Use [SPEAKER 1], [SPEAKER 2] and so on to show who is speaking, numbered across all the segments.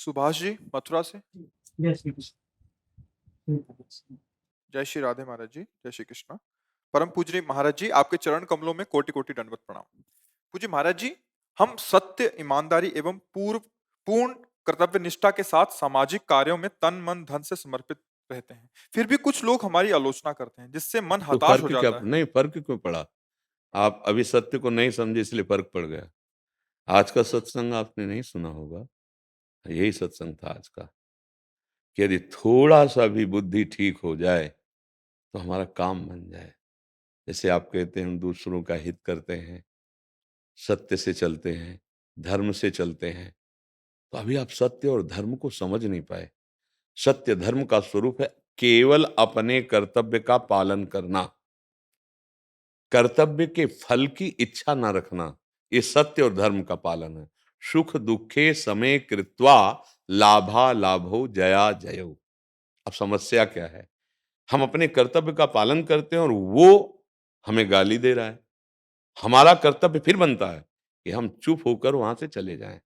[SPEAKER 1] सुभाष जी मथुरा से।
[SPEAKER 2] जय श्री कृष्ण।
[SPEAKER 1] जय श्री राधे महाराज जी, जय श्री कृष्ण। परम पूज्य महाराज जी, आपके चरण कमलों में कोटि कोटि दंडवत प्रणाम। पूज्य महाराज जी, हम सत्य, ईमानदारी एवं पूर्ण कर्तव्य निष्ठा के साथ सामाजिक कार्यों में तन मन धन से समर्पित रहते हैं। फिर भी कुछ लोग हमारी आलोचना करते हैं, जिससे मन
[SPEAKER 3] तो
[SPEAKER 1] हताश हो
[SPEAKER 3] फर्क क्या
[SPEAKER 1] जाता है।
[SPEAKER 3] नहीं, फर्क क्यों पड़ा? आप अभी सत्य को नहीं समझे इसलिए फर्क पड़ गया। आज का सत्संग आपने नहीं सुना होगा, यही सत्संग था आज का कि यदि थोड़ा सा भी बुद्धि ठीक हो जाए तो हमारा काम बन जाए। जैसे आप कहते हैं हम दूसरों का हित करते हैं, सत्य से चलते हैं, धर्म से चलते हैं, तो अभी आप सत्य और धर्म को समझ नहीं पाए। सत्य धर्म का स्वरूप है केवल अपने कर्तव्य का पालन करना, कर्तव्य के फल की इच्छा न रखना। ये सत्य और धर्म का पालन है। सुख दुखे समय कृत्वा लाभा लाभो जया जयो। अब समस्या क्या है? हम अपने कर्तव्य का पालन करते हैं और वो हमें गाली दे रहा है। हमारा कर्तव्य फिर बनता है कि हम चुप होकर वहां से चले जाएं,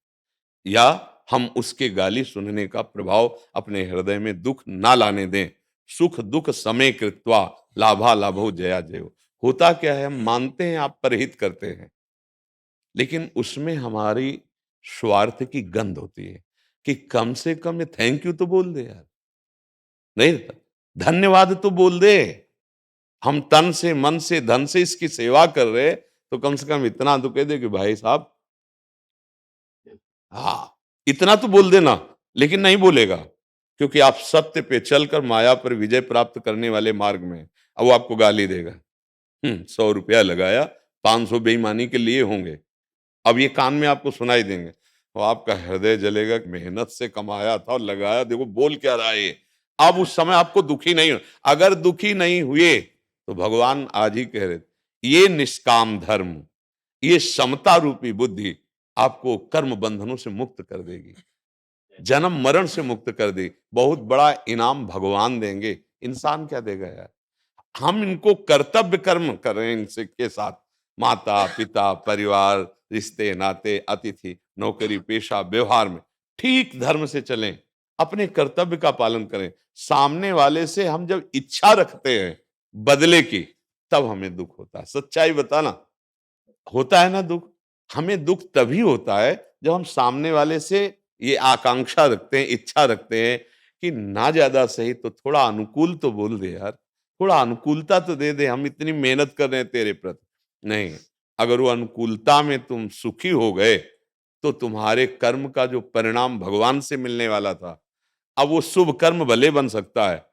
[SPEAKER 3] या हम उसके गाली सुनने का प्रभाव अपने हृदय में दुख ना लाने दें। सुख दुख समय कृत्वा लाभा लाभो जया जयो। होता क्या है, हम मानते हैं आप परहित करते हैं, लेकिन उसमें हमारी स्वार्थ की गंध होती है कि कम से कम ये थैंक यू तो बोल दे यार, नहीं धन्यवाद तो बोल दे। हम तन से मन से धन से इसकी सेवा कर रहे, तो कम से कम इतना तो कह दे कि भाई साहब, हाँ इतना तो बोल देना। लेकिन नहीं बोलेगा, क्योंकि आप सत्य पे चलकर माया पर विजय प्राप्त करने वाले मार्ग में। अब वो आपको गाली देगा। 100 रुपया लगाया, 500 बेईमानी के लिए होंगे, अब ये कान में आपको सुनाई देंगे, तो आपका हृदय जलेगा कि मेहनत से कमाया था और लगाया, देखो बोल क्या रहा है। अब उस समय आपको दुखी नहीं हो। अगर दुखी नहीं हुए तो भगवान आज ही कह रहे, ये निष्काम धर्म, ये समता रूपी बुद्धि आपको कर्म बंधनों से मुक्त कर देगी, जन्म मरण से मुक्त कर देगी। बहुत बड़ा इनाम भगवान देंगे, इंसान क्या देगा यार? हम इनको कर्तव्य कर्म कर रहे हैं इनसे के साथ, माता पिता परिवार रिश्ते नाते अतिथि नौकरी पेशा व्यवहार में ठीक धर्म से चलें, अपने कर्तव्य का पालन करें। सामने वाले से हम जब इच्छा रखते हैं बदले की, तब हमें दुख होता है। सच्चाई बताना, होता है ना दुख। हमें दुख तभी होता है जब हम सामने वाले से ये आकांक्षा रखते हैं, इच्छा रखते हैं कि ना ज्यादा सही तो थोड़ा अनुकूल तो बोल दे यार, थोड़ा अनुकूलता तो दे दे, हम इतनी मेहनत कर रहे हैं तेरे प्रति। नहीं, अगर वो अनुकूलता में तुम सुखी हो गए तो तुम्हारे कर्म का जो परिणाम भगवान से मिलने वाला था, अब वो शुभ कर्म भले बन सकता है,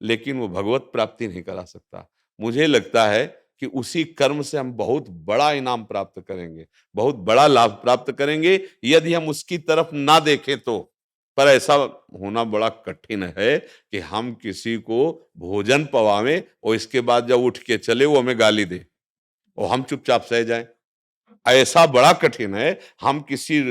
[SPEAKER 3] लेकिन वो भगवत प्राप्ति नहीं करा सकता। मुझे लगता है कि उसी कर्म से हम बहुत बड़ा इनाम प्राप्त करेंगे, बहुत बड़ा लाभ प्राप्त करेंगे, यदि हम उसकी तरफ ना देखें तो। पर ऐसा होना बड़ा कठिन है कि हम किसी को भोजन पवावें और इसके बाद जब उठ के चले वो हमें गाली दे और हम चुपचाप सह जाएं। ऐसा बड़ा कठिन है। हम किसी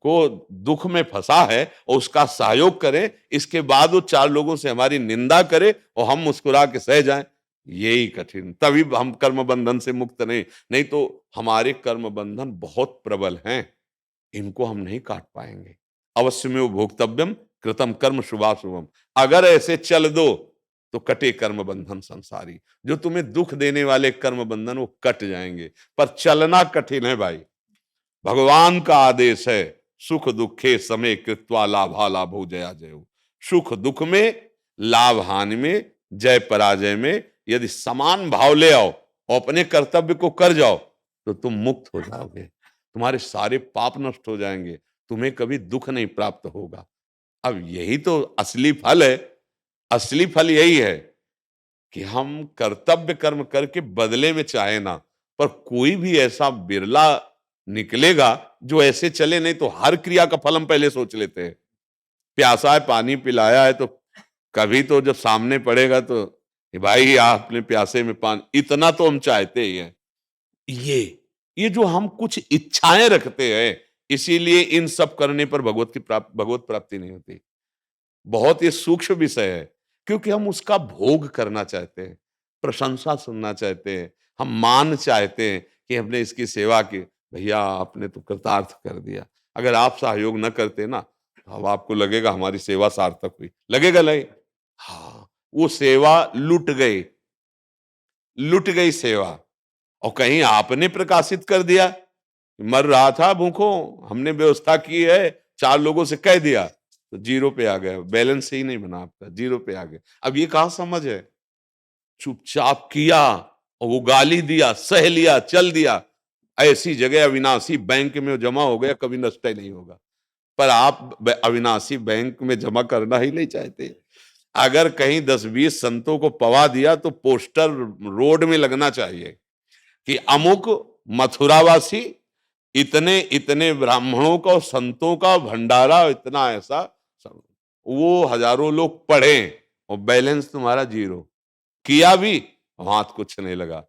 [SPEAKER 3] को दुख में फंसा है और उसका सहयोग करें, इसके बाद वो 4 लोगों से हमारी निंदा करे और हम मुस्कुरा के सह जाएं, यही कठिन। तभी हम कर्म बंधन से मुक्त नहीं तो हमारे कर्म बंधन बहुत प्रबल हैं, इनको हम नहीं काट पाएंगे। अवश्य में वो भोक्तव्यम कृतम कर्म शुभाशुभम। अगर ऐसे चल दो तो कटे कर्म बंधन संसारी। जो तुम्हें दुख देने वाले कर्म बंधन वो कट जाएंगे, पर चलना कठिन है भाई। भगवान का आदेश है, सुख दुखे समय कृत्वा लाभा लाभो जया जयो। सुख दुख में, लाभ हानि में, जय पराजय में यदि समान भाव ले आओ और अपने कर्तव्य को कर जाओ तो तुम मुक्त हो जाओगे, तुम्हारे सारे पाप नष्ट हो जाएंगे, तुम्हें कभी दुख नहीं प्राप्त होगा। अब यही तो असली फल है। असली फल यही है कि हम कर्तव्य कर्म करके बदले में चाहे ना, पर कोई भी ऐसा बिरला निकलेगा जो ऐसे चले। नहीं तो हर क्रिया का फल हम पहले सोच लेते हैं। प्यासा है, पानी पिलाया है, तो कभी तो जब सामने पड़ेगा तो कि भाई आपने प्यासे में पानी, इतना तो हम चाहते ही हैं। ये जो हम कुछ इच्छाएं रखते हैं, इसीलिए इन सब करने पर भगवत प्राप्ति नहीं होती। बहुत ये सूक्ष्म विषय है, क्योंकि हम उसका भोग करना चाहते हैं, प्रशंसा सुनना चाहते हैं, हम मान चाहते हैं कि हमने इसकी सेवा की, भैया आपने तो कृतार्थ कर दिया। अगर आप सहयोग न करते ना अब आपको लगेगा हमारी सेवा सार्थक हुई, लगेगा नहीं? हाँ, वो सेवा लुट गई सेवा। और कहीं आपने प्रकाशित कर दिया, मर रहा था भूखों, हमने व्यवस्था की है, 4 लोगों से कह दिया, तो जीरो पे आ गया, बैलेंस ही नहीं बना आपका, जीरो पे आ गया। अब ये कहां समझ है? चुपचाप किया और वो गाली दिया, सह लिया, चल दिया, ऐसी जगह अविनाशी बैंक में जमा हो गया, कभी नष्ट ही नहीं होगा। पर आप अविनाशी बैंक में जमा करना ही नहीं चाहते। अगर कहीं 10-20 संतों को पवा दिया तो पोस्टर रोड में लगना चाहिए कि अमुक मथुरावासी इतने इतने ब्राह्मणों का और संतों का भंडारा, इतना ऐसा, वो हजारों लोग पढ़े और बैलेंस तुम्हारा जीरो। किया भी, हाथ कुछ नहीं लगा।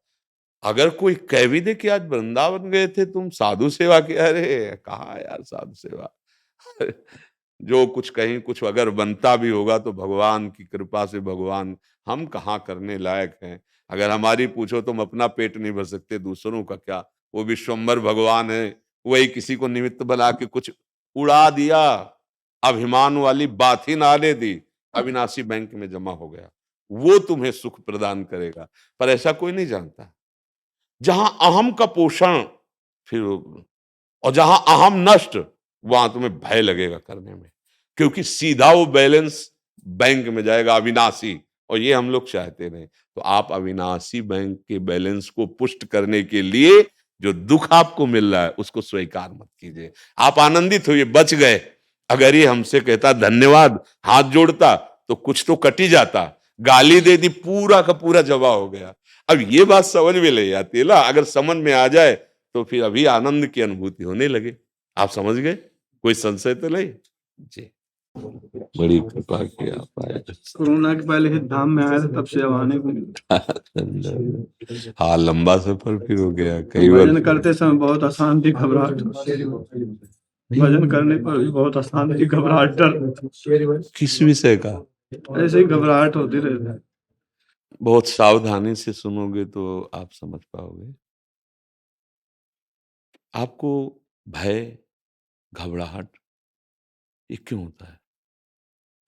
[SPEAKER 3] अगर कोई कह भी दे कि आज वृंदावन गए थे तुम, साधु सेवा की, अरे कहा यार साधु सेवा जो कुछ कहीं कुछ अगर बनता भी होगा तो भगवान की कृपा से, भगवान, हम कहाँ करने लायक हैं। अगर हमारी पूछो तो हम अपना पेट नहीं भर सकते, दूसरों का क्या। वो विश्वम्भर भगवान है, वही किसी को निमित्त बना के कुछ उड़ा दिया, अभिमान वाली बात ही ना आने दी, अविनाशी बैंक में जमा हो गया। वो तुम्हें सुख प्रदान करेगा, पर ऐसा कोई नहीं जानता। जहां अहम का पोषण, फिर और जहां अहम नष्ट, वहां तुम्हें भय लगेगा करने में, क्योंकि सीधा वो बैलेंस बैंक में जाएगा अविनाशी, और ये हम लोग चाहते नहीं। तो आप अविनाशी बैंक के बैलेंस को पुष्ट करने के लिए जो दुख आपको मिल रहा है उसको स्वीकार मत कीजिए। आप आनंदित होइए, बच गए। अगर ये हमसे कहता धन्यवाद, हाथ जोड़ता, तो कुछ तो कट ही जाता। गाली दे दी, पूरा का पूरा जवा हो गया। अब ये बात समझ में ले आती है ना, अगर समझ में आ जाए तो फिर अभी आनंद की अनुभूति होने लगे। आप समझ गए? कोई संशय तो नहीं? जी, बड़ी कृपा की आप आए।
[SPEAKER 2] कोरोना के पहले ही धाम में आया था, तब से अब आने को मिला।
[SPEAKER 3] हाँ, लंबा सफर फिर हो गया कई
[SPEAKER 2] भजन
[SPEAKER 3] बार।
[SPEAKER 2] करते समय बहुत अशांति, घबराहट, भजन करने पर भी बहुत अशांति, घबराहट, डर,
[SPEAKER 3] किस विषय का?
[SPEAKER 2] ऐसे ही घबराहट होती रहती है।
[SPEAKER 3] बहुत सावधानी से सुनोगे तो आप समझ पाओगे। आपको भय, घबराहट, ये क्यों होता है?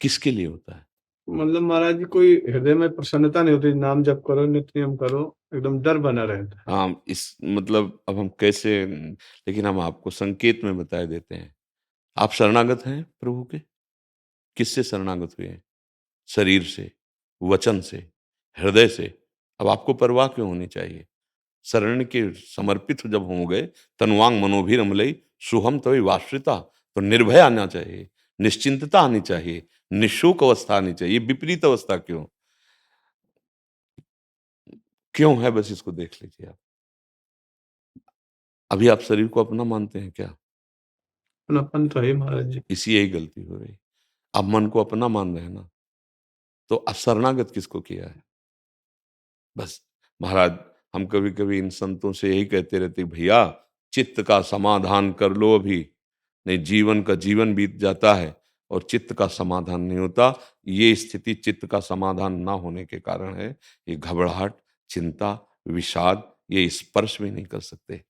[SPEAKER 3] किसके लिए होता है?
[SPEAKER 2] मतलब महाराज जी, कोई हृदय में प्रसन्नता नहीं होती, नाम जप करो, नित्य नियम करो, एकदम डर बना रहता है।
[SPEAKER 3] हाँ, इस मतलब अब हम कैसे, लेकिन हम आपको संकेत में बता देते हैं। आप शरणागत हैं प्रभु के? किससे शरणागत हुए हैं? शरीर से, वचन से, हृदय से। अब आपको परवाह क्यों होनी चाहिए? शरण के समर्पित जब हो गए, तनुवांग मनोभिरमलई शुभम तवि वाश्रिता, तो निर्भय आना चाहिए, निश्चिंतता आनी चाहिए, निशुक अवस्था आनी चाहिए। विपरीत अवस्था क्यों? क्यों है, बस इसको देख लीजिए आप। अभी आप शरीर को अपना मानते हैं क्या?
[SPEAKER 2] अपनापन तो है महाराज जी।
[SPEAKER 3] इसी यही गलती हो रही। आप मन को अपना मान रहे हैं ना, तो अब शरणागत किसको किया है? बस महाराज, हम कभी कभी इन संतों से यही कहते रहते, भैया चित्त का समाधान कर लो अभी, नहीं जीवन का जीवन बीत जाता है और चित्त का समाधान नहीं होता। ये स्थिति चित्त का समाधान ना होने के कारण है। ये घबराहट, चिंता, विषाद, ये स्पर्श भी नहीं कर सकते।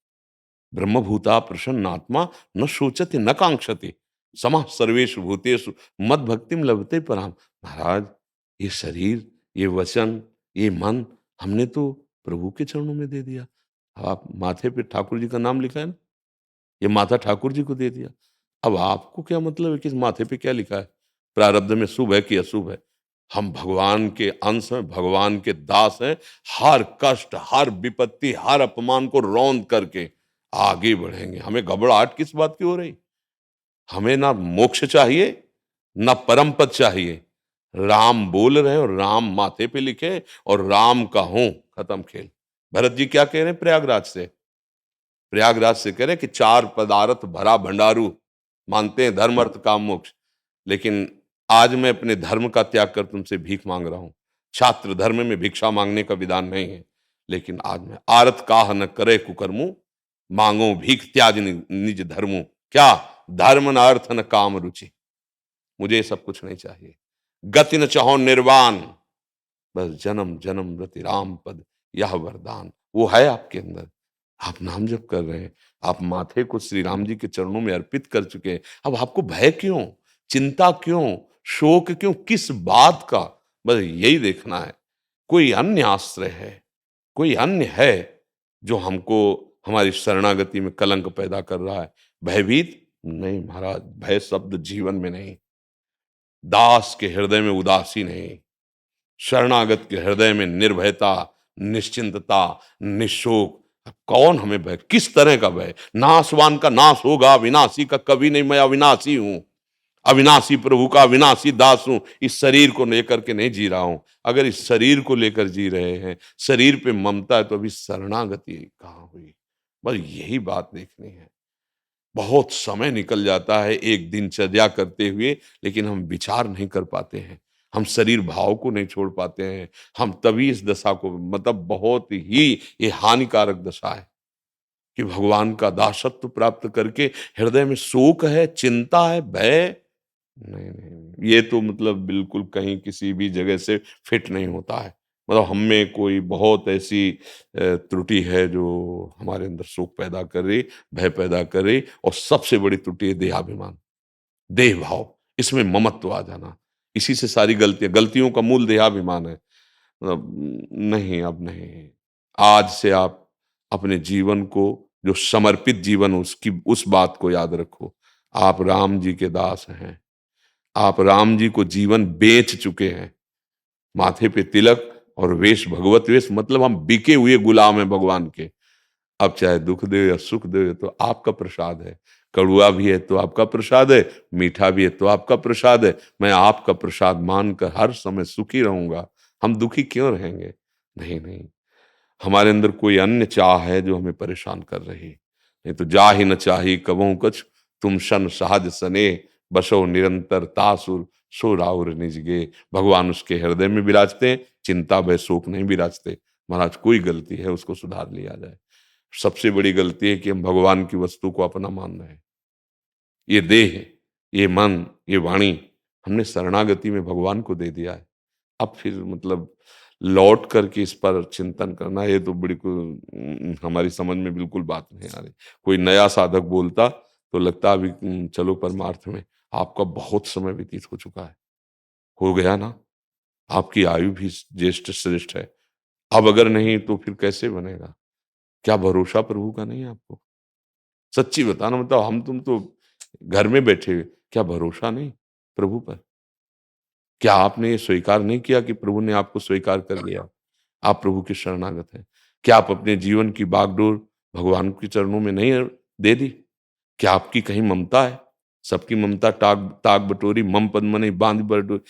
[SPEAKER 3] ब्रह्मभूता प्रसन्नात्मा न शोचते न कांक्षते समः सर्वेषु भूतेषु मद भक्तिम लभते पराम। महाराज, ये शरीर, ये वचन, ये मन हमने तो प्रभु के चरणों में दे दिया। आप माथे पे ठाकुर जी का नाम लिखा है ना, ये माथा ठाकुर जी को दे दिया। अब आपको क्या मतलब है कि इस माथे पे क्या लिखा है? प्रारब्ध में शुभ है कि अशुभ है? हम भगवान के अंश हैं, भगवान के दास हैं। हर कष्ट, हर विपत्ति, हर अपमान को रौंद करके आगे बढ़ेंगे। हमें घबराहट किस बात की हो रही? हमें ना मोक्ष चाहिए, ना परम पद चाहिए। राम बोल रहे हैं और राम माथे पे लिखे और राम का हूं, खत्म खेल। भरत जी क्या कह रहे हैं प्रयागराज से? प्रयागराज से कह रहे हैं कि 4 पदार्थ भरा भंडारू, मानते हैं धर्म अर्थ काम मोक्ष, लेकिन आज मैं अपने धर्म का त्याग कर तुमसे भीख मांग रहा हूं। छात्र धर्म में भिक्षा मांगने का विधान नहीं है, लेकिन आज मैं आरत काह न करे कुकर्मु, मांगो भीख त्याज निज धर्मु। क्या? धर्म न अर्थ न काम रुचि। मुझे ये सब कुछ नहीं चाहिए। गति न चाहो निर्वाण, बस जन्म जन्म रति राम पद, यह वरदान। वो है आपके अंदर। आप नाम जप कर रहे हैं, आप माथे को श्री राम जी के चरणों में अर्पित कर चुके हैं। अब आपको भय क्यों? चिंता क्यों, शोक क्यों, किस बात का, बस यही देखना है। कोई अन्य आश्रय है, कोई अन्य है जो हमको हमारी शरणागति में कलंक पैदा कर रहा है। भयभीत नहीं महाराज, भय शब्द जीवन में नहीं। दास के हृदय में उदासी नहीं, शरणागत के हृदय में निर्भयता, निश्चिंतता, निशोक। कौन हमें भय, किस तरह का भय? नाशवान का नाश होगा, अविनाशी का कभी नहीं, मैं अविनाशी हूं, अविनाशी प्रभु का अविनाशी दास हूं। इस शरीर को लेकर के नहीं जी रहा हूं। अगर इस शरीर को लेकर जी रहे हैं, शरीर पे ममता है, तो अभी शरणागति कहाँ हुई? बस यही बात देखनी है। बहुत समय निकल जाता है एक दिनचर्या करते हुए, लेकिन हम विचार नहीं कर पाते हैं, हम शरीर भाव को नहीं छोड़ पाते हैं। हम तभी इस दशा को, मतलब बहुत ही ये हानिकारक दशा है कि भगवान का दासत्व प्राप्त करके हृदय में शोक है, चिंता है, भय नहीं, नहीं, ये तो मतलब बिल्कुल कहीं किसी भी जगह से फिट नहीं होता है। मतलब हम में कोई बहुत ऐसी त्रुटि है जो हमारे अंदर शोक पैदा कर रही, भय पैदा कर रही, और सबसे बड़ी त्रुटि है देहाभिमान, देह भाव, इसमें ममत्व आ जाना। इसी से सारी गलतियों का मूल देहाभिमान है। मतलब नहीं, अब नहीं। आज से आप अपने जीवन को, जो समर्पित जीवन, उसकी उस बात को याद रखो। आप राम जी के दास हैं। आप राम जी को जीवन बेच चुके हैं। माथे पे तिलक और वेश भगवत वेश, मतलब हम बिके हुए गुलाम हैं भगवान के। अब चाहे दुख दे या सुख दे, तो आपका प्रसाद है। कड़ुआ भी है तो आपका प्रसाद है, मीठा भी है तो आपका प्रसाद है। मैं आपका प्रसाद मानकर हर समय सुखी रहूंगा। हम दुखी क्यों रहेंगे? नहीं, नहीं। हमारे अंदर कोई अन्य चाह है जो हमें परेशान कर रही। नहीं तो जा ही न चाही कबहू कछ, तुम शन सहज सने, बसो निरंतर तासुर, सो राउर निज गे। भगवान उसके हृदय में विराजते हैं, चिंता भय शोक नहीं विराजते। महाराज कोई गलती है उसको सुधार लिया जाए। सबसे बड़ी गलती है कि हम भगवान की वस्तु को अपना मान रहे हैं। ये देह, ये मन, ये वाणी हमने शरणागति में भगवान को दे दिया है। अब फिर मतलब लौट करके इस पर चिंतन करना, ये तो बड़ी हमारी समझ में बिल्कुल बात नहीं आ रही। कोई नया साधक बोलता तो लगता अभी चलो परमार्थ में। आपका बहुत समय व्यतीत हो चुका है, हो गया ना। आपकी आयु भी ज्येष्ठ श्रेष्ठ है। अब अगर नहीं तो फिर कैसे बनेगा? क्या भरोसा प्रभु का नहीं है आपको? सच्ची बताना, मतलब हम तुम तो घर में बैठे हुए, क्या भरोसा नहीं प्रभु पर? क्या आपने ये स्वीकार नहीं किया कि प्रभु ने आपको स्वीकार कर लिया? आप प्रभु के शरणागत हैं। क्या आप अपने जीवन की बागडोर भगवान के चरणों में नहीं दे दी? क्या आपकी कहीं ममता है? सबकी ममता टाग ताग बटोरी, मम पद्म नहीं बांध बटोरी।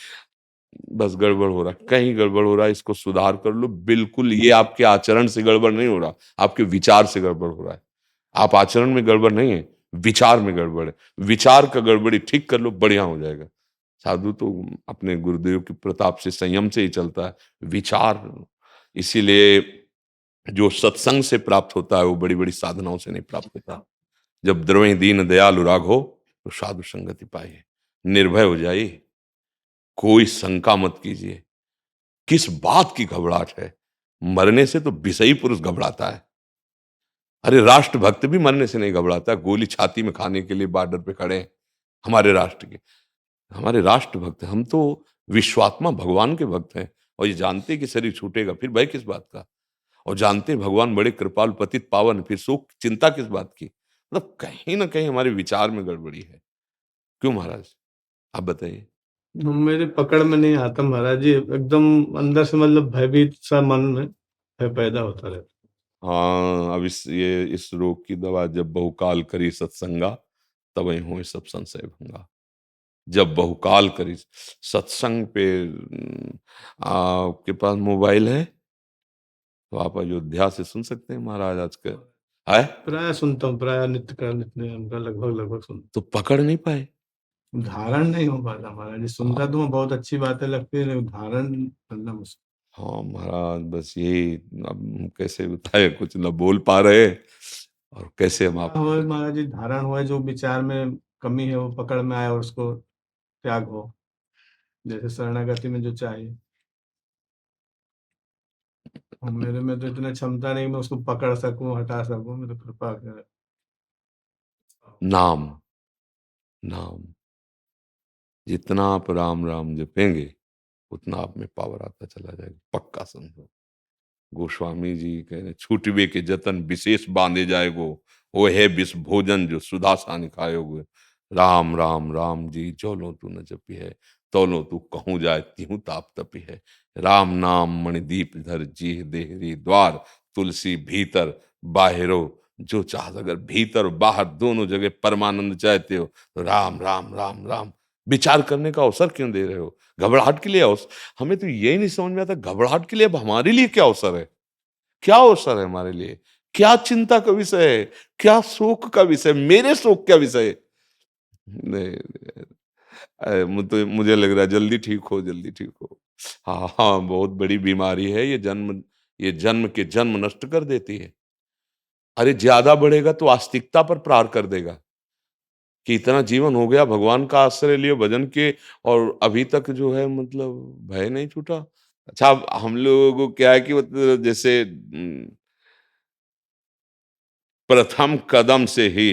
[SPEAKER 3] बस गड़बड़ हो रहा है, कहीं गड़बड़ हो रहा है, इसको सुधार कर लो। बिल्कुल ये आपके आचरण से गड़बड़ नहीं हो रहा, आपके विचार से गड़बड़ हो रहा है। आप आचरण में गड़बड़ नहीं है, विचार में गड़बड़ है। विचार का गड़बड़ी ठीक कर लो, बढ़िया हो जाएगा। साधु तो अपने गुरुदेव के प्रताप से, संयम से ही चलता है। विचार, इसीलिए जो सत्संग से प्राप्त होता है वो बड़ी बड़ी साधनाओं से नहीं प्राप्त होता। जब द्रवहि दीन दयालु राघो, तो साधु संगति पाइए। निर्भय हो जाइए, कोई शंका मत कीजिए। किस बात की घबराहट है? मरने से तो विषयी पुरुष घबराता है। अरे राष्ट्रभक्त भी मरने से नहीं घबराता। गोली छाती में खाने के लिए बॉर्डर पे खड़े हैं हमारे राष्ट्र के, हमारे राष्ट्रभक्त। हम तो विश्वात्मा भगवान के भक्त हैं, और ये जानते कि शरीर छूटेगा, फिर भय किस बात का? और जानते हैं भगवान बड़े कृपालु पतित पावन, फिर शोक चिंता किस बात की? मतलब कहीं ना कहीं हमारे विचार में गड़बड़ी है। क्यों महाराज, आप बताइए।
[SPEAKER 2] मेरे पकड़ में नहीं आता महाराज जी, एकदम अंदर से मतलब भयभीत सा मन में भय पैदा होता रहता।
[SPEAKER 3] हाँ, अब इस रोग की दवा, जब बहुकाल करी सत्संगा, तब हो सब संशय भंगा। जब बहुकाल करी सत्संग पे, आपके पास मोबाइल है तो आप अयोध्या से सुन सकते हैं महाराज आज का है।
[SPEAKER 2] प्राय सुनता हूँ, प्राय नित्य का नित्य का लगभग लगभग सुनता
[SPEAKER 3] तो पकड़ नहीं पाए।
[SPEAKER 2] हूँ। धारण नहीं हो पाता महाराज जी, सुनता
[SPEAKER 3] हाँ,
[SPEAKER 2] तो मैं बहुत अच्छी बातें लगती है, लेकिन धारण करना मुश्किल।
[SPEAKER 3] हाँ महाराज, बस यही। अब हम कैसे बताए, कुछ न बोल पा रहे, और कैसे हम आप
[SPEAKER 2] हुआ महाराज जी, धारण हुआ, जो विचार में कमी है वो पकड़ में आए और उसको त्याग हो, जैसे शरणागति में जो चाहिए। और मेरे में तो इतना क्षमता नहीं, मैं उसको पकड़ सकूं, हटा सकूं, मैं तो कृपा कर।
[SPEAKER 3] नाम, नाम जितना आप राम राम जपेंगे उतना आप में पावर आता चला जाएगा, पक्का समझो। गोस्वामी जी कह रहे छूटवे के जतन विशेष बांधे जाएगो, वो है विष भोजन जो सुधा सानि खायोगे। राम राम राम जी जो लो तू न जपी है, तो लो तू कहूँ जाए तिहू ताप तपी है। राम नाम मणिदीप धर जीह देहरी द्वार, तुलसी भीतर बाहरो जो चाहत। अगर भीतर और बाहर दोनों जगह परमानंद चाहते हो तो राम राम राम राम। विचार करने का अवसर क्यों दे रहे हो? घबराहट के लिए अवसर? हमें तो यही नहीं समझ में आता घबराहट के लिए अब हमारे लिए क्या अवसर है? क्या अवसर है हमारे लिए? क्या चिंता का विषय है? क्या शोक का विषय? मेरे शोक का विषय है? नहीं, मुझे लग रहा है जल्दी ठीक हो, जल्दी ठीक हो। हाँ हाँ, बहुत बड़ी बीमारी है ये जन्म के जन्म नष्ट कर देती है। अरे ज्यादा बढ़ेगा तो आस्तिकता पर प्रहार कर देगा कि इतना जीवन हो गया, भगवान का आश्रय लिए भजन के, और अभी तक जो है मतलब भय नहीं छूटा। अच्छा, अब हम लोगों को क्या है कि मतलब जैसे प्रथम कदम से ही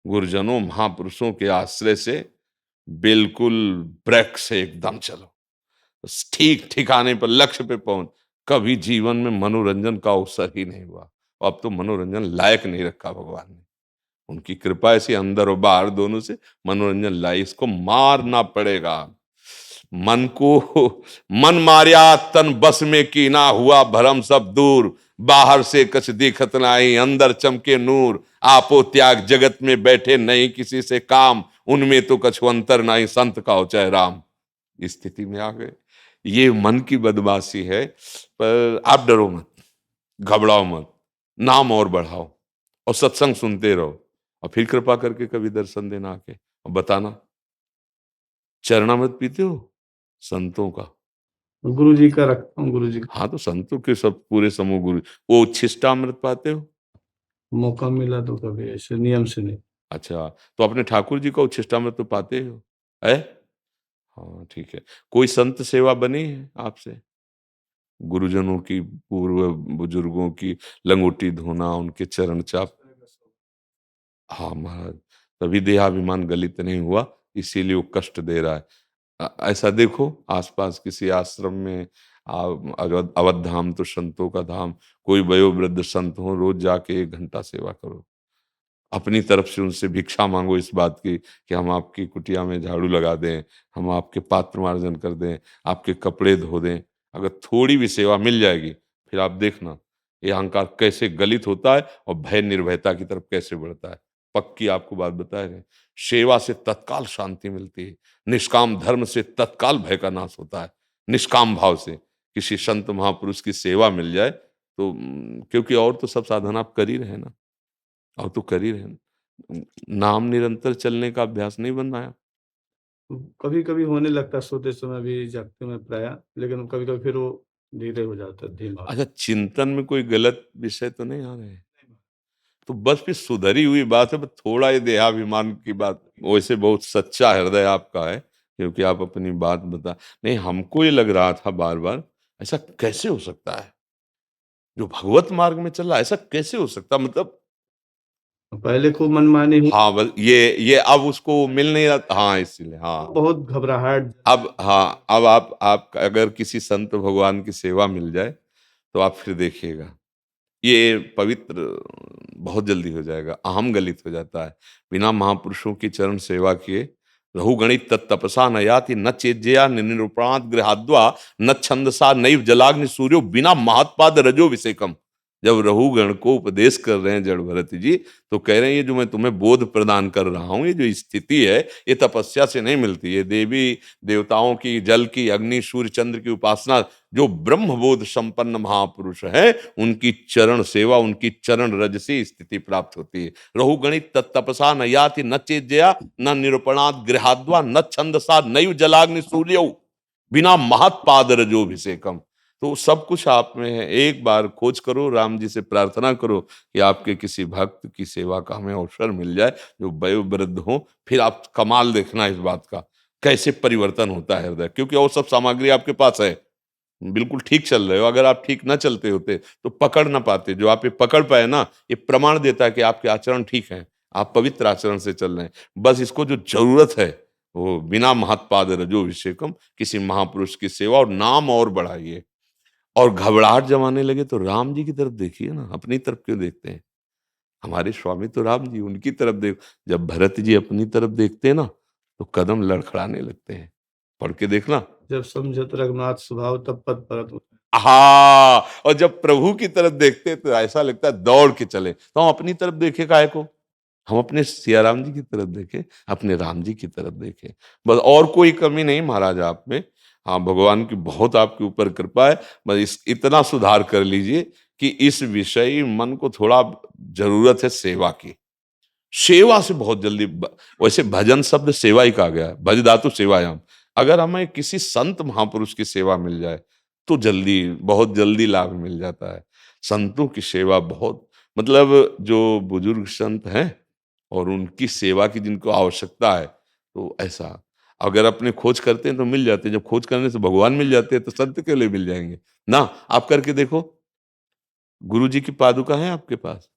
[SPEAKER 3] गुरुजनों महापुरुषों के आश्रय से बिल्कुल ब्रेक से एकदम चलो, ठीक ठिकाने पर लक्ष्य पे पहुंच। कभी जीवन में मनोरंजन का अवसर ही नहीं हुआ। अब तो मनोरंजन लायक नहीं रखा भगवान ने। उनकी कृपा ऐसी अंदर और बाहर दोनों से मनोरंजन लाई, इसको मारना पड़ेगा। मन को मन मारिया तन बस में की ना, हुआ भरम सब दूर। बाहर से कछ दिखत नाही, अंदर चमके नूर। आपो त्याग जगत में बैठे नहीं किसी से काम, उनमें तो कछु अंतर नहीं संत का हो चाहे राम। इस स्थिति में आ गए। ये मन की बदमाशी है, पर आप डरो मत, घबराओ मत, नाम और बढ़ाओ और सत्संग सुनते रहो, और फिर कृपा करके कभी दर्शन देना आके और बताना। चरणामृत पीते हो संतों का?
[SPEAKER 2] गुरु जी का रखता हूँ, गुरु जी का।
[SPEAKER 3] हाँ, तो संतों के सब पूरे समूह गुरु। वो उच्छिष्टामृत पाते हो?
[SPEAKER 2] मौका मिला तो कभी, ऐसे नियम से नहीं।
[SPEAKER 3] अच्छा, तो अपने ठाकुर जी का उच्छिष्टामृत तो पाते हो है? हाँ ठीक है। कोई संत सेवा बनी है आपसे? गुरुजनों की, पूर्व बुजुर्गों की लंगोटी धोना, उनके चरण चाप? हाँ महाराज, तभी देहाभिमान गलित नहीं हुआ, इसीलिए वो कष्ट दे रहा है। ऐसा देखो आसपास किसी आश्रम में, अवध धाम तो संतों का धाम, कोई वयोवृद्ध संत हो, रोज जाके 1 घंटा सेवा करो। अपनी तरफ से उनसे भिक्षा मांगो इस बात की कि हम आपकी कुटिया में झाड़ू लगा दें, हम आपके पात्र मार्जन कर दें, आपके कपड़े धो दें। अगर थोड़ी भी सेवा मिल जाएगी, फिर आप देखना ये अहंकार कैसे गलित होता है और भय निर्भयता की तरफ कैसे बढ़ता है। पक्की आपको बात बता रहे हैं। सेवा से तत्काल शांति मिलती है, निष्काम धर्म से तत्काल भय का नाश होता है। निष्काम भाव से किसी संत महापुरुष की सेवा मिल जाए तो क्योंकि और तो सब साधन आप कर ही रहे हैं ना, और तो कर ही रहे हैं। नाम निरंतर चलने का अभ्यास नहीं बनाया?
[SPEAKER 2] कभी कभी होने लगता है, सोते समय भी जागते में प्राय, लेकिन कभी कभी फिर वो धीरे हो जाता है, धीमा।
[SPEAKER 3] अच्छा, चिंतन में कोई गलत विषय तो नहीं आ रहे हैं? तो बस फिर सुधरी हुई बात है, बस थोड़ा ये देहाभिमान की बात। वैसे बहुत सच्चा हृदय आपका है, क्योंकि आप अपनी बात बता नहीं। हमको ये लग रहा था बार बार, ऐसा कैसे हो सकता है जो भगवत मार्ग में चल रहा है, ऐसा कैसे हो सकता, मतलब
[SPEAKER 2] पहले खूब मनमानी हुई,
[SPEAKER 3] हाँ बस ये अब उसको मिल नहीं रहा। हाँ इसीलिए, हाँ
[SPEAKER 2] बहुत घबराहट।
[SPEAKER 3] अब, हाँ अब आप अगर किसी संत भगवान की सेवा मिल जाए तो आप फिर देखिएगा ये पवित्र बहुत जल्दी हो जाएगा। अहम गलित हो जाता है। बिना महापुरुषों की चरण सेवा किए रहुगणित तत्तपसा न याति न चेज्जया निरूपणात् गृहाद्वा न छंदसा नैव जलाग्नि सूर्यो बिना महत्पाद रजो विषेकम। जब रहुगण को उपदेश कर रहे हैं जड़ भरत जी, तो कह रहे हैं ये जो मैं तुम्हें बोध प्रदान कर रहा हूं, ये जो स्थिति है ये तपस्या से नहीं मिलती। ये देवी देवताओं की, जल की, अग्नि सूर्य चंद्र की उपासना, जो ब्रह्मबोध संपन्न महापुरुष है उनकी चरण सेवा, उनकी चरण रज से स्थिति प्राप्त होती है। रहुगणित तत्तपसा न याति न चेज्जया न निरूपणात् गृहाद्वा न छंदसा नैव जलाग्नि सूर्यौ बिना महत्पाद रजोभिषेकम। तो सब कुछ आप में है। एक बार खोज करो, राम जी से प्रार्थना करो कि आपके किसी भक्त की सेवा का हमें अवसर मिल जाए जो वयोवृद्ध हो। फिर आप कमाल देखना इस बात का, कैसे परिवर्तन होता है हृदय। क्योंकि और सब सामग्री आपके पास है, बिल्कुल ठीक चल रहे हो। अगर आप ठीक ना चलते होते तो पकड़ ना पाते। जो आप ये पकड़ पाए ना, ये प्रमाण देता है कि आपके आचरण ठीक है, आप पवित्र आचरण से चल रहे हैं। बस इसको जो जरूरत है वो बिना महत्पाद रजोभिषेकम, किसी महापुरुष की सेवा और नाम और बढ़ाइए। और घबराहट जब आने लगे तो राम जी की तरफ देखिए ना, अपनी तरफ क्यों देखते हैं? हमारे स्वामी तो राम जी, उनकी तरफ देख। जब भरत जी अपनी तरफ देखते हैं ना तो कदम लड़खड़ाने लगते हैं। पढ़ के देखना।
[SPEAKER 2] जब समझत रघुनाथ स्वभाव तब पद परत होते।
[SPEAKER 3] हाँ, और जब प्रभु की तरफ देखते हैं तो ऐसा लगता है दौड़ के चले। तो हम अपनी तरफ देखे काहे को? हम अपने सिया राम जी की तरफ देखें, अपने राम जी की तरफ देखें। बस, और कोई कमी नहीं महाराज आप में। हाँ, भगवान की बहुत आपके ऊपर कृपा है। बस इतना सुधार कर लीजिए कि इस विषय मन को थोड़ा जरूरत है सेवा की। सेवा से बहुत जल्दी वैसे भजन शब्द सेवा ही कहा गया है, भज धातु सेवायाम। अगर हमें किसी संत महापुरुष की सेवा मिल जाए तो जल्दी, बहुत जल्दी लाभ मिल जाता है। संतों की सेवा बहुत, मतलब जो बुजुर्ग संत हैं और उनकी सेवा की जिनको आवश्यकता है, तो ऐसा अगर अपने खोज करते हैं तो मिल जाते हैं। जब खोज करने से भगवान मिल जाते हैं तो संत के लिए मिल जाएंगे ना। आप करके देखो, गुरु जी की पादुका है आपके पास,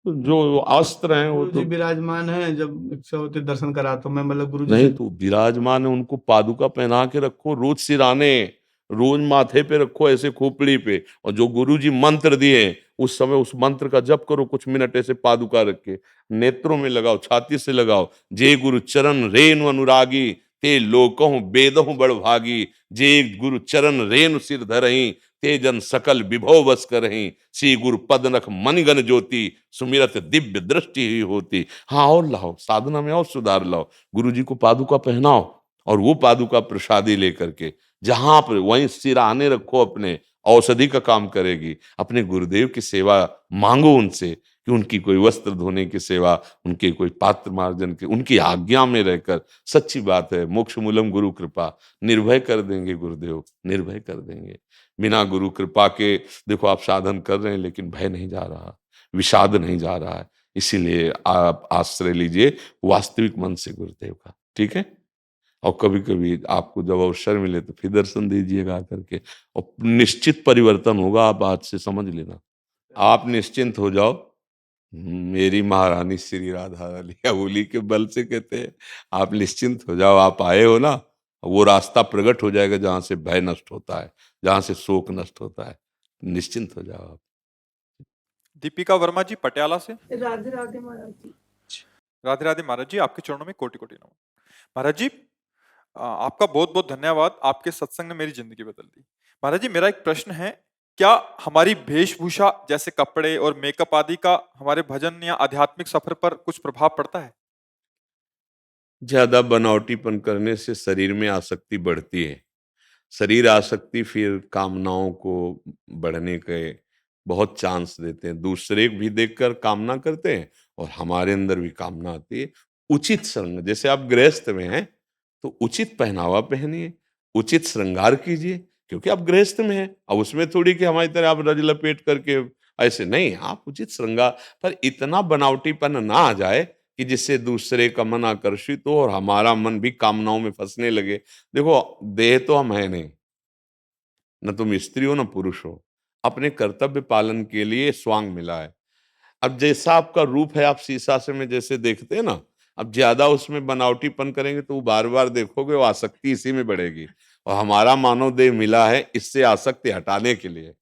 [SPEAKER 3] तो जो अस्त्र हैं वो
[SPEAKER 2] गुरु जी
[SPEAKER 3] तो
[SPEAKER 2] विराजमान है, जब इच्छा होती है दर्शन कराता हूँ मैं, मतलब गुरु जी
[SPEAKER 3] नहीं,
[SPEAKER 2] से
[SPEAKER 3] तो विराजमान है, उनको पादुका पहना के रखो रोज सिराने, रोज माथे पे रखो ऐसे खोपड़ी पे। और जो गुरु जी मंत्र दिए उस समय उस मंत्र का जप करो कुछ मिनट, ऐसे पादुका रख के नेत्रों में लगाओ, छाती से लगाओ। जे गुरु चरण रेणु अनुरागी, ते लोकहु बेदहु बड़ भागी। जे गुरु चरण रेणु सिर धरहि, ते जन सकल विभव बस करहि। श्री गुरु पद नख मणिगन ज्योति, सुमिरत दिव्य दृष्टि ही होती। हाँ, और लाओ साधना में और सुधार लाओ। गुरु जी को पादुका पहनाओ और वो पादुका प्रसादी लेकर के जहां पर वहीं सिराने रखो अपने, औषधि का काम करेगी। अपने गुरुदेव की सेवा मांगो उनसे कि उनकी कोई वस्त्र धोने की सेवा, उनके कोई पात्र मार्जन की, उनकी आज्ञा में रहकर। सच्ची बात है, मोक्ष मूलम गुरु कृपा, निर्भय कर देंगे गुरुदेव, निर्भय कर देंगे। बिना गुरु कृपा के देखो आप साधन कर रहे हैं लेकिन भय नहीं जा रहा, विषाद नहीं जा रहा है। इसीलिए आप आश्रय लीजिए वास्तविक मन से गुरुदेव का, ठीक है। और कभी कभी आपको जब अवसर मिले तो फिर दर्शन दीजिएगा करके, और निश्चित परिवर्तन होगा। आप आज से समझ लेना, आप निश्चिंत हो जाओ। मेरी महारानी श्री राधा रालिया बोली के बल से कहते हैं आप निश्चिंत हो जाओ। आप आए हो ना, वो रास्ता प्रकट हो जाएगा जहां से भय नष्ट होता है, जहां से शोक नष्ट होता है। निश्चिंत हो जाओ आप।
[SPEAKER 1] दीपिका वर्मा जी पटियाला से।
[SPEAKER 4] राधे राधे महाराज जी।
[SPEAKER 1] राधे राधे महाराज जी, आपके चरणों में कोटि कोटि नमन। महाराज जी, आपका बहुत बहुत धन्यवाद, आपके सत्संग ने मेरी जिंदगी बदल दी। महाराज जी, मेरा एक प्रश्न है, क्या हमारी वेशभूषा जैसे कपड़े और मेकअप आदि का हमारे भजन या आध्यात्मिक सफर पर कुछ प्रभाव पड़ता है?
[SPEAKER 3] ज्यादा बनावटीपन करने से शरीर में आसक्ति बढ़ती है। शरीर आसक्ति फिर कामनाओं को बढ़ने के बहुत चांस देते हैं। दूसरे भी देखकर कामना करते हैं और हमारे अंदर भी कामना आती है। उचित श्रृंगार, जैसे आप गृहस्थ में हैं तो उचित पहनावा पहनिए, उचित श्रृंगार कीजिए, क्योंकि आप गृहस्थ में हैं। अब उसमें थोड़ी कि हमारी तरह आप रज लपेट करके, ऐसे नहीं। आप उचित श्रृंगार, पर इतना बनावटीपन ना आ जाए कि जिससे दूसरे का मन आकर्षित हो और हमारा मन भी कामनाओं में फंसने लगे। देखो, देह तो हम है नहीं, न तुम स्त्री हो न पुरुष हो। अपने कर्तव्य पालन के लिए स्वांग मिला है। अब जैसा आपका रूप है, आप शीशा से में जैसे देखते हैं ना, अब ज्यादा उसमें बनावटीपन करेंगे तो बार बार देखोगे, वो आसक्ति इसी में बढ़ेगी। और हमारा मानव देह मिला है इससे आसक्ति हटाने के लिए।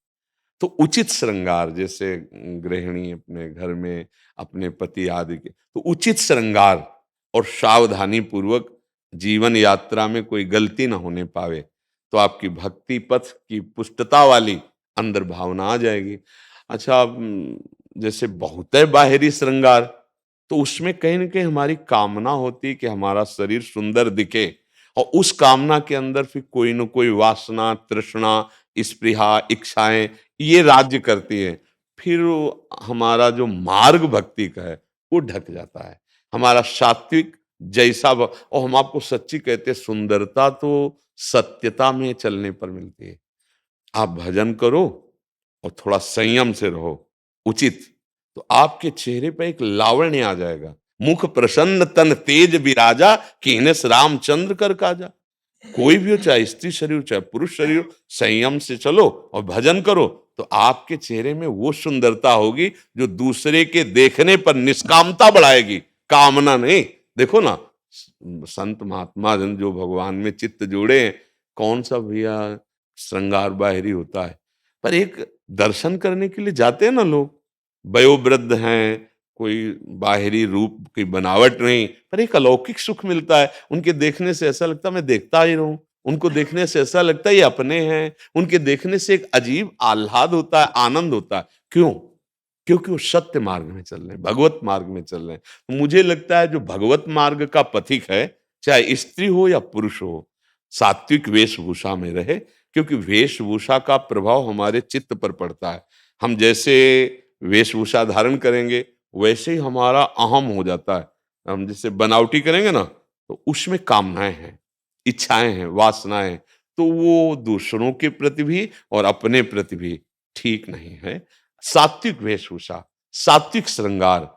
[SPEAKER 3] तो उचित श्रृंगार, जैसे गृहिणी अपने घर में अपने पति आदि के, तो उचित श्रृंगार और सावधानी पूर्वक जीवन यात्रा में कोई गलती ना होने पावे, तो आपकी भक्ति पथ की पुष्टता वाली अंदर भावना आ जाएगी। अच्छा, जैसे बहुत है बाहरी श्रृंगार, तो उसमें कहीं ना कहीं हमारी कामना होती है कि हमारा शरीर सुंदर दिखे, और उस कामना के अंदर फिर कोई न कोई वासना, तृष्णा, स्पृहा, इच्छाएं ये राज्य करती है। फिर हमारा जो मार्ग भक्ति का है वो ढक जाता है। हमारा सात्विक जैसा और हम आपको सच्ची कहते हैं, सुंदरता तो सत्यता में चलने पर मिलती है। आप भजन करो और थोड़ा संयम से रहो, उचित, तो आपके चेहरे पे एक लावण्य आ जाएगा। मुख प्रसन्न तन तेज विराजा, कीनस रामचंद्र कर काजा। कोई भी हो, चाहे स्त्री शरीर हो चाहे पुरुष शरीर हो, संयम से चलो और भजन करो तो आपके चेहरे में वो सुंदरता होगी जो दूसरे के देखने पर निष्कामता बढ़ाएगी, कामना नहीं। देखो ना, संत महात्मा जन जो भगवान में चित्त जोड़े हैं, कौन सा भैया श्रृंगार बाहरी होता है। पर एक दर्शन करने के लिए जाते हैं ना लोग, वयोवृद्ध हैं, कोई बाहरी रूप की बनावट नहीं, पर एक अलौकिक सुख मिलता है। उनके देखने से ऐसा लगता है मैं देखता ही रहूं, उनको देखने से ऐसा लगता है ये अपने हैं, उनके देखने से एक अजीब आह्लाद होता है, आनंद होता है। क्यों? क्योंकि वो सत्य मार्ग में चल रहे हैं, भगवत मार्ग में चल रहे हैं। तो मुझे लगता है जो भगवत मार्ग का पथिक है, चाहे स्त्री हो या पुरुष हो, सात्विक वेशभूषा में रहे, क्योंकि वेशभूषा का प्रभाव हमारे चित्त पर पड़ता है। हम जैसे वेशभूषा धारण करेंगे वैसे ही हमारा अहम हो जाता है। हम जैसे बनावटी करेंगे ना, तो उसमें कामनाएं हैं, इच्छाएं हैं, वासनाएं हैं, तो वो दूसरों के प्रति भी और अपने प्रति भी ठीक नहीं है। सात्विक वेशभूषा, सात्विक श्रृंगार,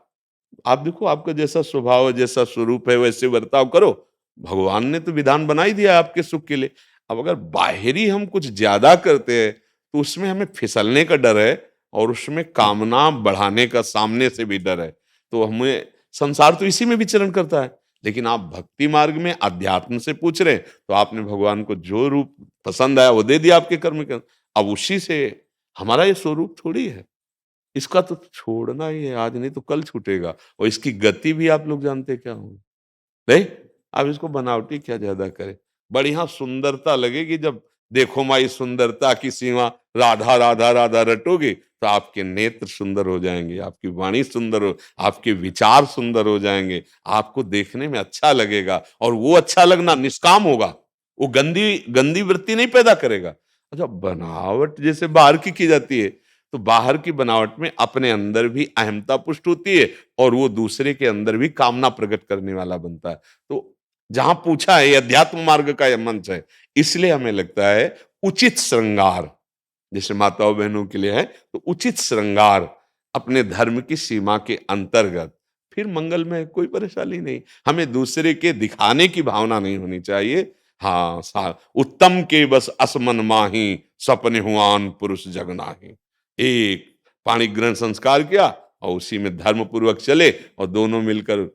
[SPEAKER 3] आप देखो आपका जैसा स्वभाव है, जैसा स्वरूप है, वैसे बर्ताव करो। भगवान ने तो विधान बना ही दिया है आपके सुख के लिए। अब अगर बाहरी हम कुछ ज्यादा करते हैं तो उसमें हमें फिसलने का डर है और उसमें कामना बढ़ाने का सामने से भी डर है। तो हमें संसार तो इसी में विचरण करता है। लेकिन आप भक्ति मार्ग में अध्यात्म से पूछ रहे हैं, तो आपने भगवान को जो रूप पसंद आया वो दे दिया आपके कर्म के। अब उसी से हमारा ये स्वरूप थोड़ी है, इसका तो छोड़ना ही है, आज नहीं तो कल छूटेगा। और इसकी गति भी आप लोग जानते क्या होगी। नहीं, आप इसको बनावटी क्या ज्यादा करें। बढ़िया सुंदरता लगेगी जब देखो माई सुंदरता की सीमा, राधा राधा राधा रटोगे तो आपके नेत्र सुंदर हो जाएंगे, आपकी वाणी सुंदर हो, आपके विचार सुंदर हो जाएंगे, आपको देखने में अच्छा लगेगा। और वो अच्छा लगना निष्काम होगा, वो गंदी गंदी वृत्ति नहीं पैदा करेगा। अच्छा, बनावट जैसे बाहर की जाती है, तो बाहर की बनावट में अपने अंदर भी अहमता पुष्ट होती है और वो दूसरे के अंदर भी कामना प्रकट करने वाला बनता है। तो जहां पूछा है, ये अध्यात्म मार्ग का यह मंच है, इसलिए हमें लगता है उचित श्रृंगार जैसे माताओं बहनों के लिए है, तो उचित श्रृंगार अपने धर्म की सीमा के अंतर्गत, फिर मंगल में है, कोई परेशानी नहीं। हमें दूसरे के दिखाने की भावना नहीं होनी चाहिए। हाँ, उत्तम के बस असमन माही, सपने हुआन पुरुष जग नाही। एक पाणी ग्रहण संस्कार किया और उसी में धर्म पूर्वक चले और दोनों मिलकर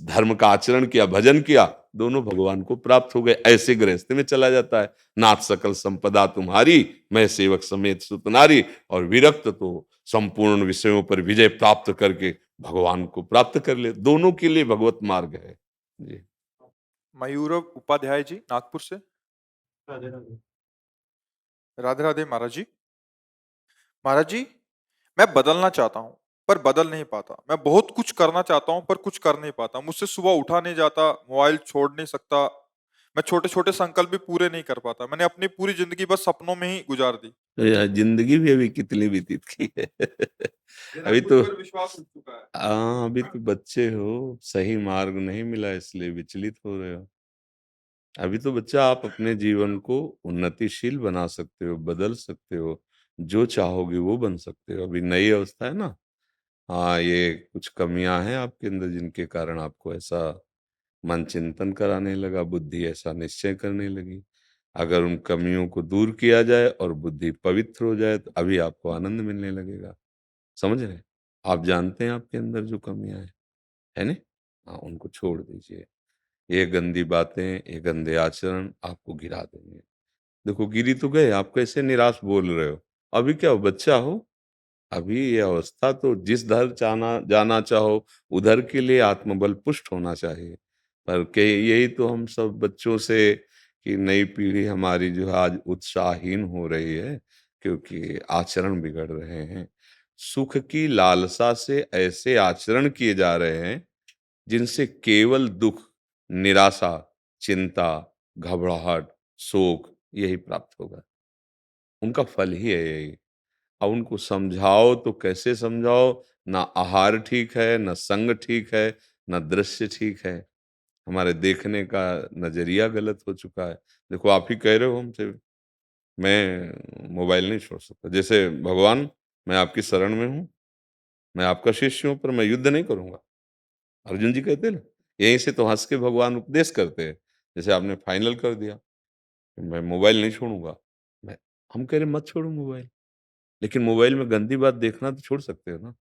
[SPEAKER 3] धर्म का आचरण किया, भजन किया, दोनों भगवान को प्राप्त हो गए। ऐसे गृहस्थी में चला जाता है। नाथ सकल संपदा तुम्हारी, मैं सेवक समेत सुतनारी। और विरक्त तो संपूर्ण विषयों पर विजय प्राप्त करके भगवान को प्राप्त कर ले। दोनों के लिए भगवत मार्ग है जी।
[SPEAKER 1] मयूरव उपाध्याय जी नागपुर से।
[SPEAKER 2] राधे राधे।
[SPEAKER 1] राधे राधे महाराज जी। महाराज जी, मैं बदलना चाहता हूँ पर बदल नहीं पाता। मैं बहुत कुछ करना चाहता हूँ पर कुछ कर नहीं पाता। मुझसे सुबह उठा नहीं जाता, मोबाइल छोड़ नहीं सकता। मैं छोटे छोटे संकल्प भी पूरे नहीं कर पाता। मैंने अपनी पूरी जिंदगी बस सपनों में ही गुजार दी।
[SPEAKER 3] तो यार जिंदगी भी अभी कितनी व्यतीत की है।
[SPEAKER 1] मेरा
[SPEAKER 3] अभी
[SPEAKER 1] खुद
[SPEAKER 3] तो
[SPEAKER 1] पर विश्वास उठ चुका है।
[SPEAKER 3] हाँ, अभी तो बच्चे हो, सही मार्ग नहीं मिला इसलिए विचलित हो रहे हो। अभी तो बच्चा आप अपने जीवन को उन्नतिशील बना सकते हो, बदल सकते हो, जो चाहोगे वो बन सकते हो। अभी नई अवस्था है ना। हाँ, ये कुछ कमियां हैं आपके अंदर जिनके कारण आपको ऐसा मन चिंतन कराने लगा, बुद्धि ऐसा निश्चय करने लगी। अगर उन कमियों को दूर किया जाए और बुद्धि पवित्र हो जाए तो अभी आपको आनंद मिलने लगेगा। समझ रहे हैं? आप जानते हैं आपके अंदर जो कमियां हैं, है ना? हाँ, उनको छोड़ दीजिए। ये गंदी बातें, ये गंदे आचरण आपको गिरा देंगे। देखो गिरी तो गए, आप कैसे निराश बोल रहे हो। अभी क्या हो, बच्चा हो। अभी ये अवस्था तो जिस दर जाना जाना चाहो उधर के लिए आत्मबल पुष्ट होना चाहिए। पर के यही तो हम सब बच्चों से कि नई पीढ़ी हमारी जो है आज उत्साहहीन हो रही है, क्योंकि आचरण बिगड़ रहे हैं। सुख की लालसा से ऐसे आचरण किए जा रहे हैं जिनसे केवल दुख, निराशा, चिंता, घबराहट, शोक यही प्राप्त होगा। उनका फल ही है यही। अब उनको समझाओ तो कैसे समझाओ। ना आहार ठीक है, ना संग ठीक है, ना दृश्य ठीक है। हमारे देखने का नजरिया गलत हो चुका है। देखो आप ही कह रहे हो हमसे, मैं मोबाइल नहीं छोड़ सकता। जैसे भगवान, मैं आपकी शरण में हूँ, मैं आपका शिष्य हूँ, पर मैं युद्ध नहीं करूंगा। अर्जुन जी कहते हैं ना, यहीं से तो हंस के भगवान उपदेश करते हैं। जैसे आपने फाइनल कर दिया कि मैं मोबाइल नहीं छोड़ूंगा। मैं हम कह रहे मत छोड़ो मोबाइल, लेकिन मोबाइल में गंदी बात देखना तो छोड़ सकते हो ना।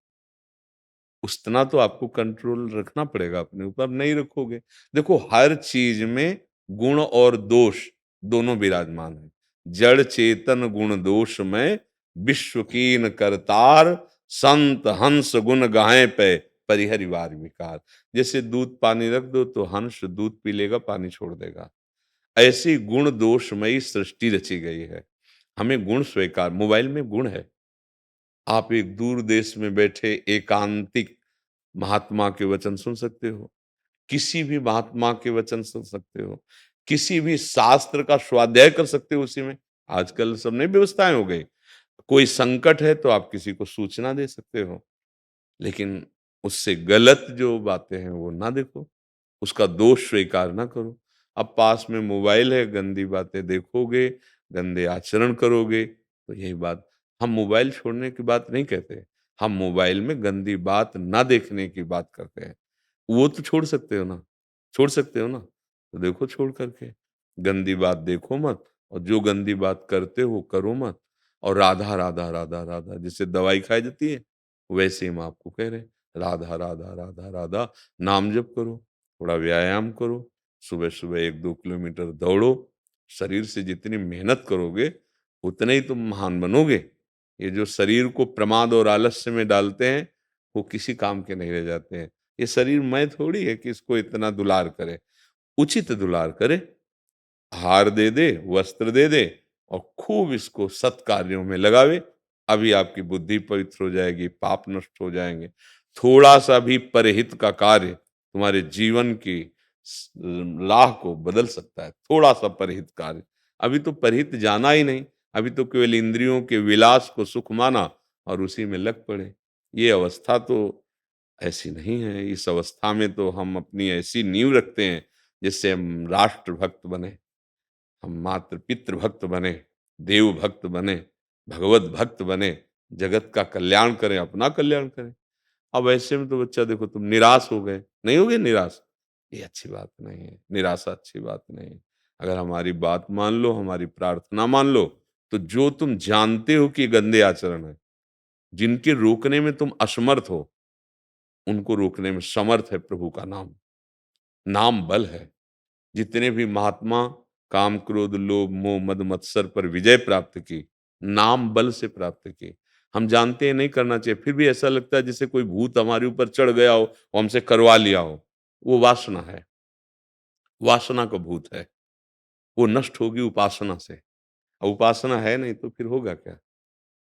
[SPEAKER 3] उतना तो आपको कंट्रोल रखना पड़ेगा अपने ऊपर, नहीं रखोगे। देखो हर चीज में गुण और दोष दोनों विराजमान है। जड़ चेतन गुण दोष में विश्व कीन करतार, संत हंस गुण गाहे पे परिहरि वार विकार। जैसे दूध पानी रख दो तो हंस दूध पी लेगा, पानी छोड़ देगा। ऐसी गुण दोषमयी सृष्टि रची गई है। हमें गुण स्वीकार, मोबाइल में गुण है। आप एक दूर देश में बैठे एकांतिक महात्मा के वचन सुन सकते हो, किसी भी महात्मा के वचन सुन सकते हो, किसी भी शास्त्र का स्वाध्याय कर सकते हो उसी में। आजकल सब नई व्यवस्थाएं हो गई। कोई संकट है तो आप किसी को सूचना दे सकते हो, लेकिन उससे गलत जो बातें हैं वो ना देखो, उसका दोष स्वीकार ना करो। अब पास में मोबाइल है, गंदी बातें देखोगे, गंदे आचरण करोगे, तो यही बात। हम मोबाइल छोड़ने की बात नहीं कहते, हम मोबाइल में गंदी बात ना देखने की बात करते हैं। वो तो छोड़ सकते हो ना, छोड़ सकते हो ना, तो देखो छोड़ करके। गंदी बात देखो मत, और जो गंदी बात करते हो करो मत। और राधा राधा राधा राधा जैसे दवाई खाई जाती है, वैसे ही हम आपको कह रहे हैं, राधा राधा राधा राधा नाम जप करो, थोड़ा व्यायाम करो, सुबह सुबह 1-2 किलोमीटर दौड़ो। शरीर से जितनी मेहनत करोगे उतने ही तुम महान बनोगे। ये जो शरीर को प्रमाद और आलस्य में डालते हैं, वो किसी काम के नहीं रह जाते हैं। ये शरीर मैं थोड़ी है कि इसको इतना दुलार करे, उचित दुलार करे, हार दे दे, वस्त्र दे दे, और खूब इसको सत्कार्यों में लगावे। अभी आपकी बुद्धि पवित्र हो जाएगी, पाप नष्ट हो जाएंगे। थोड़ा सा भी परहित का कार्य तुम्हारे जीवन की राह को बदल सकता है। थोड़ा सा परहित कार्य, अभी तो परहित जाना ही नहीं, अभी तो केवल इंद्रियों के विलास को सुख माना और उसी में लग पड़े। ये अवस्था तो ऐसी नहीं है। इस अवस्था में तो हम अपनी ऐसी नींव रखते हैं जिससे हम राष्ट्र भक्त बने, हम मातृ पितृ भक्त बने, देव भक्त बने, भगवत भक्त बने, जगत का कल्याण करें, अपना कल्याण करें। अब ऐसे में तो बच्चा देखो तुम निराश हो गए, नहीं होगे निराश? ये अच्छी बात नहीं है, निराशा अच्छी बात नहीं है। अगर हमारी बात मान लो, हमारी प्रार्थना मान लो, तो जो तुम जानते हो कि गंदे आचरण है, जिनके रोकने में तुम असमर्थ हो, उनको रोकने में समर्थ है प्रभु का नाम। नाम बल है। जितने भी महात्मा काम क्रोध लोभ मोह मद मत्सर पर विजय प्राप्त की, नाम बल से प्राप्त की। हम जानते हैं नहीं करना चाहिए, फिर भी ऐसा लगता है जैसे कोई भूत हमारे ऊपर चढ़ गया हो और हमसे करवा लिया हो। वो वासना है, वासना का भूत है। वो नष्ट होगी उपासना से। अब उपासना है नहीं तो फिर होगा क्या?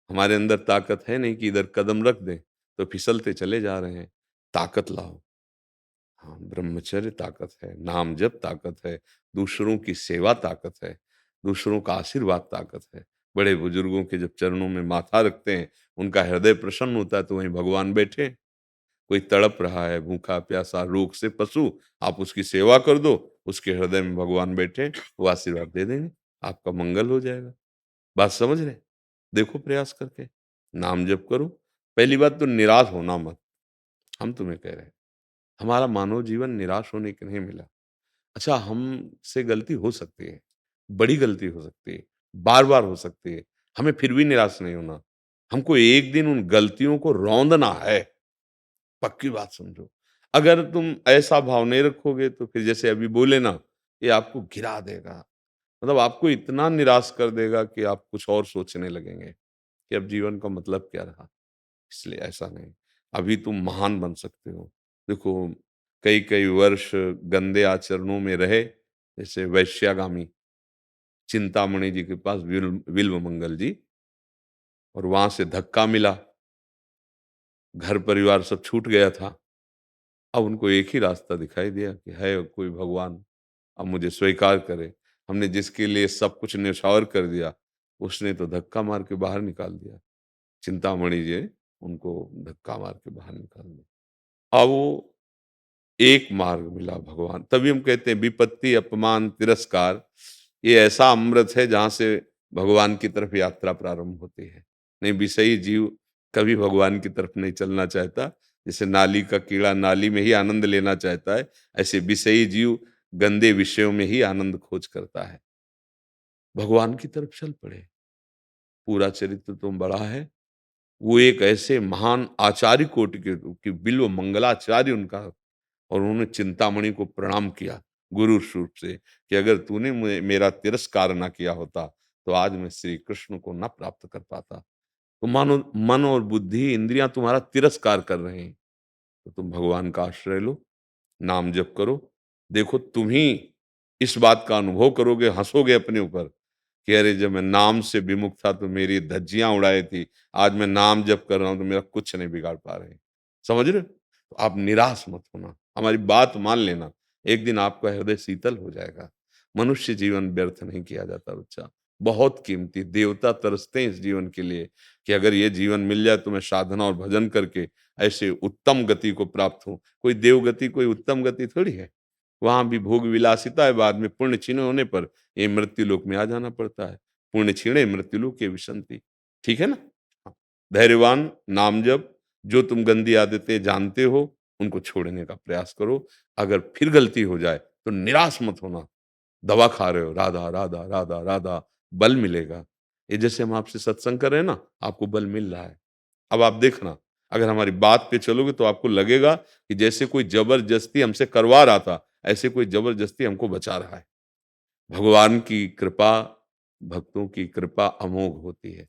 [SPEAKER 3] हमारे अंदर ताकत है नहीं कि इधर कदम रख दें तो फिसलते चले जा रहे हैं। ताकत लाओ। हाँ, ब्रह्मचर्य ताकत है, नाम जप ताकत है, दूसरों की सेवा ताकत है, दूसरों का आशीर्वाद ताकत है। बड़े बुजुर्गों के जब चरणों में माथा रखते हैं, उनका हृदय प्रसन्न होता है, तो वहीं भगवान बैठे हैं। कोई तड़प रहा है, भूखा प्यासा रोग से पशु, आप उसकी सेवा कर दो, उसके हृदय में भगवान बैठे हैं, वो आशीर्वाद दे देंगे, आपका मंगल हो जाएगा। बात समझ रहे? देखो प्रयास करके, नाम जप करो। पहली बात तो निराश होना मत, हम तुम्हें कह रहे हैं। हमारा मानव जीवन निराश होने के नहीं मिला। अच्छा, हमसे गलती हो सकती है, बड़ी गलती हो सकती है, बार-बार हो सकती है, हमें फिर भी निराश नहीं होना। हमको एक दिन उन गलतियों को रौंदना है, पक्की बात समझो। अगर तुम ऐसा भाव नहीं रखोगे तो फिर जैसे अभी बोले ना, ये आपको गिरा देगा। मतलब आपको इतना निराश कर देगा कि आप कुछ और सोचने लगेंगे कि अब जीवन का मतलब क्या रहा? इसलिए ऐसा नहीं। अभी तुम महान बन सकते हो। देखो, कई-कई वर्ष गंदे आचरणों में रहे, जैसे वैश्यागामी चिंतामणि जी के पास बिल्वमंगल जी, और वहां से धक्का मिला, घर परिवार सब छूट गया था। अब उनको एक ही रास्ता दिखाई दिया कि है कोई भगवान, अब मुझे स्वीकार करे। हमने जिसके लिए सब कुछ न्यौछावर कर दिया, उसने तो धक्का मार के बाहर निकाल दिया। चिंतामणि जी ने उनको धक्का मार के बाहर निकाल दिया। अब वो एक मार्ग मिला भगवान। तभी हम कहते हैं विपत्ति, अपमान, तिरस्कार, ये ऐसा अमृत है जहाँ से भगवान की तरफ यात्रा प्रारंभ होती है। नहीं, विषयी जीव कभी भगवान की तरफ नहीं चलना चाहता। जैसे नाली का कीड़ा नाली में ही आनंद लेना चाहता है, ऐसे विषयी जीव गंदे विषयों में ही आनंद खोज करता है। भगवान की तरफ चल पड़े। पूरा चरित्र तो बड़ा है, वो एक ऐसे महान आचार्य कोटि के कि बिल्व मंगलाचार्य उनका, और उन्होंने चिंतामणि को प्रणाम किया गुरु रूप से कि अगर तूने मेरा तिरस्कार ना किया होता तो आज मैं श्री कृष्ण को ना प्राप्त कर पाता। तो मानो मन और बुद्धि इंद्रियां तुम्हारा तिरस्कार कर रहे हैं, तो तुम भगवान का आश्रय लो, नाम जप करो। देखो तुम ही इस बात का अनुभव करोगे, हंसोगे अपने ऊपर कि अरे जब मैं नाम से विमुख था तो मेरी धज्जियां उड़ाई थी, आज मैं नाम जप कर रहा हूं तो मेरा कुछ नहीं बिगाड़ पा रहे। समझ रहे हो? तो आप निराश मत होना, हमारी बात मान लेना, एक दिन आपका हृदय शीतल हो जाएगा। मनुष्य जीवन व्यर्थ नहीं किया जाता बच्चा, बहुत कीमती, देवता तरसते हैं इस जीवन के लिए कि अगर ये जीवन मिल जाए तो मैं साधना और भजन करके ऐसे उत्तम गति को प्राप्त हूं। कोई देव गति, कोई उत्तम गति थोड़ी है। वहां भी भोग विलासिता है, बाद में पुण्य क्षीण होने पर ये मृत्यु लोक में आ जाना पड़ता है। पुण्य क्षीणे मृत्यु लोक के विशंति। ठीक है ना? हाँ। धैर्यवान, नाम जप, जो तुम गंदी आदतें जानते हो उनको छोड़ने का प्रयास करो। अगर फिर गलती हो जाए तो निराश मत होना। दवा खा रहे हो, राधा राधा राधा राधा, बल मिलेगा। ये जैसे हम आपसे सत्संग कर रहे हैं ना, आपको बल मिल रहा है। अब आप देखना, अगर हमारी बात पे चलोगे तो आपको लगेगा कि जैसे कोई जबरदस्ती हमसे करवा रहा था, ऐसे कोई जबरदस्ती हमको बचा रहा है। भगवान की कृपा, भक्तों की कृपा अमोघ होती है।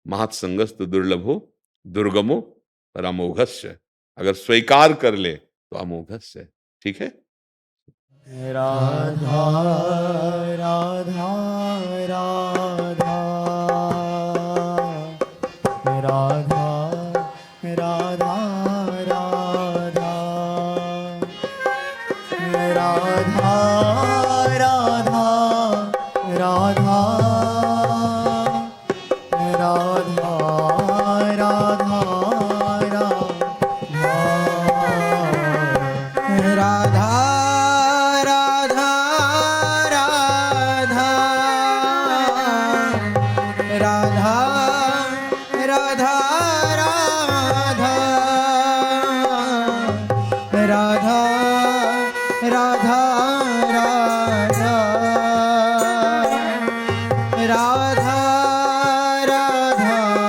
[SPEAKER 3] महत्संगस्तु दुर्लभो दुर्गमो परमोघस्य। अगर स्वीकार कर ले तो अमोघस्य। ठीक है?
[SPEAKER 5] राधा राधा राधा राधा राधा राधा राधा राधा राधा राधा राधा राधा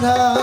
[SPEAKER 5] राधा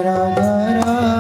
[SPEAKER 5] राधा